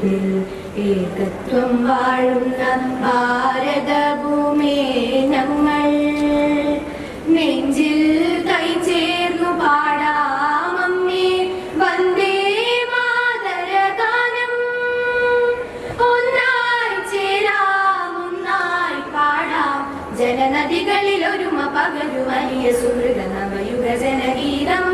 ത്തിൽ ഏകത്വം വാഴുന്ന ഭാരതഭൂമി ഞങ്ങൾ നെഞ്ചിൽ കൈ ചേർന്നു പാടാമമ്മേ വന്ദേ മാതരഗാനം. ഒന്നായി ചേരാം ഒന്നായി പാടാം ജനനദികളിൽ ഒരുമ പകരു വലിയ സുഹൃത നവയുഗ ജനഗീതം.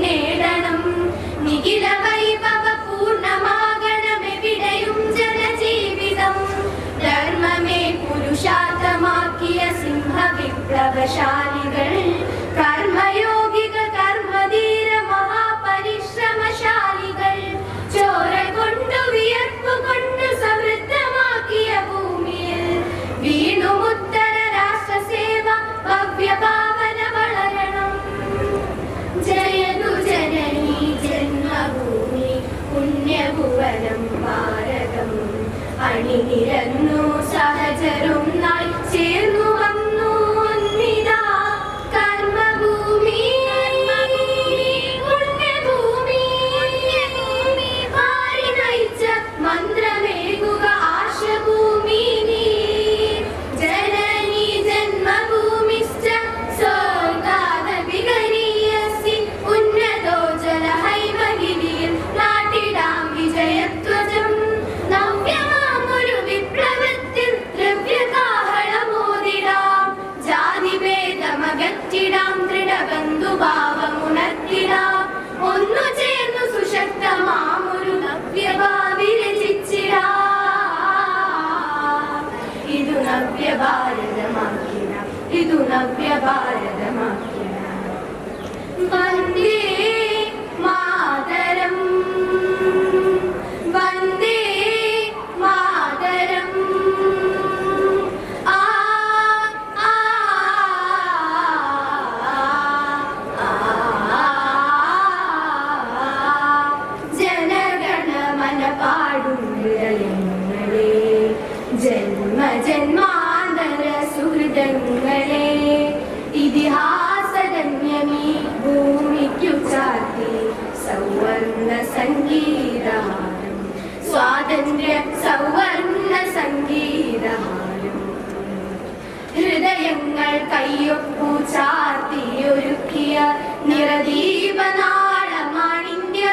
നേടണം നിഖില വൈഭവ പൂർണ്ണമാകണമെവിടെയും ജനജീവിതം. ധർമ്മമേ പുരുഷാർത്ഥമാക്കിയ സിംഹ വിപ്ലവശാലികൾ, കർമ്മയോഗിക കർമ്മധീര മഹാപരിശ്രമശാലികൾ, ചോര കൊണ്ടു വിയർപ്പ് കൊണ്ട് സമൃദ്ധമാക്കിയ ഭൂമിയിൽ വീണുമുത്തര രാഷ്ട്രസേവ ഭവ്യഭാവന വളരണം. ജയതു ജനനീ ജന്മഭൂമി പുണ്യഭുവനം ഭാരതം. അണിനിരന്നു സഹചരൊന്നായി ചേർന്നു വന്നു ഒന്നിതാ കർമ്മഭൂമി പുണ്യഭൂമി. മാറി നയിച്ച മന്ത്രമേകുക ആശഭൂമി നീ. ജനനീ ജന്മഭൂമിശ്ച സ്വർഗാദ വിഗരീയസി ഉന്നതോജ്വല ഹൈമഗിരിയിൽ നാട്ടിടാം വിജയധ്വജം. നവ്യമാമൊരു വിപ്ലവത്തിൽ ദ്രവ്യകാഹളമോദിടാം. ജാതിഭേദമകറ്റിടാം ദൃഢബന്ധുഭാവമുണർത്തിടാം. ഒന്നു ചേർന്നു സുശക്തമാമൊരു നവ്യഭാവി രചിച്ചിടാം. ഇതു നവ്യഭാരതമാക്കിടാം, ഇതു നവ്യഭാരതമാക്കിടാം. വന്ദേ മാതരം വന്ദേ മാതരം. ആ ആ ജനഗണമന പാടും ഹൃദയങ്ങളെ, ജന്മ ജന്മാന്തര സുഹൃദങ്ങളെ, ഇതിഹാസധന്യമീ ഭൂമിക്കു ചാർത്തി സൗവർണ സംഗീതഹാരം. സ്വാതന്ത്ര്യ സൗവർണ സംഗീതഹാരം. ഹൃദയങ്ങൾ കയ്യൊപ്പു ചാർത്തിയൊരുക്കിയ നിറദീപനാളമാണിന്ത്യ.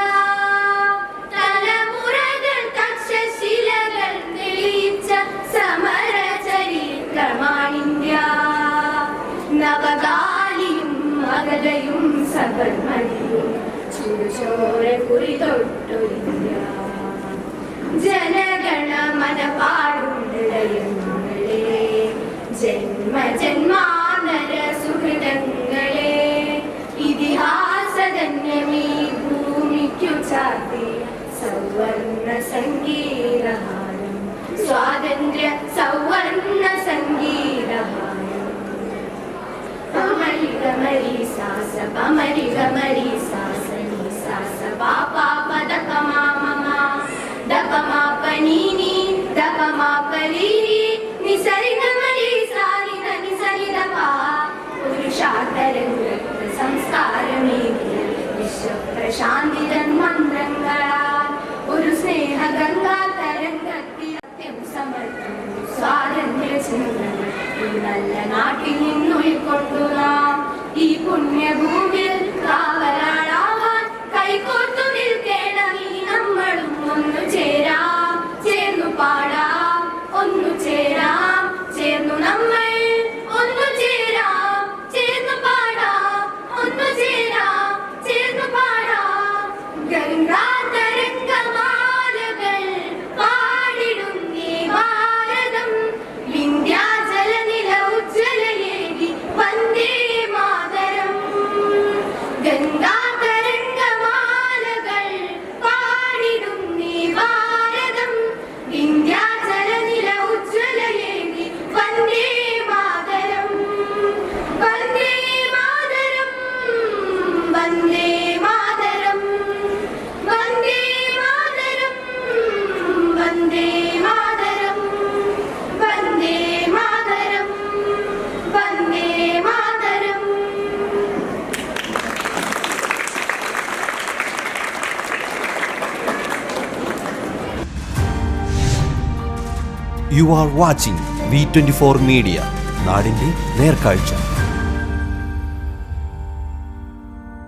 തലമുറകൾ തക്ഷശിലകൾ തെളിയിച്ച സമര ചരിത്രമാണിന്ത്യ. നവകാലിയും മഗധയും സബർമതിയും ചുടുചോര കുറി തൊട്ടൊരിന്ത്യ. ജനഗണമന പാടും ഹൃദയങ്ങളെ, ജന്മ ജന്മാന്തര സുഹൃദങ്ങളെ, ഇതിഹാസധന്യമീ ഭൂമിക്കു ചാർത്തി സൗവർണ സംഗീതഹാരം. സ്വാതന്ത്ര്യ സൗവർണ സംഗീതഹാരം. പമരി ഗമരി സാസ പമരി ഗമരി സാസ നി സാസ പാപാ പദ പമാ മമാ ദപമാ പനീനി ദപമാ പലീനി നിസരി ഗമരി സാരി നി സരി ദപാ. പുരുഷാർത്ഥരംഗ സംസ്കാരമേകിയ വിശ്വപ്രശാന്തിതൻ മന്ത്രങ്ങളാൽ ഒരു സ്നേഹ ഗംഗാ തരംഗത്തിൽ സമർത്ഥം സ്വാതന്ത്ര്യ ചിന്തകൾ ഈ നല്ല നാട്ടിൽ നിന്നുൾക്കൊണ്ടു നാം ഈ പുണ്യഭൂമിയിൽ കാവലാളാവാൻ കൈകോർത്തു നിൽക്കണം. ഈ നമ്മളും ഒന്നു ചേരാം, ചേർന്നു പാടാം, ഒന്നു ചേരാം, ചേർന്നു നമ്മൾ ഒന്നു ചേരാം, ചേർന്നു പാടാം, ഒന്നു ചേരാം, ചേർന്നു പാടാം. ഗംഗാ തരംഗമാലകൾ പാടിടുന്നേ ഭാരതം. വിന്ധ്യാചല നില ഉജ്ജ്വലയേകി വന്ദേ മാതരം. ഗംഗാ തരംഗമാലകൾ പാടിടുന്നേ ഭാരതം. വിന്ധ്യാചല നില ഉജ്ജ്വലയേകി Vande Mataram. Vande Mataram Vande Mataram Vande Mataram. You are watching V24 Media, നാടിന്റെ നേർക്കാഴ്ച.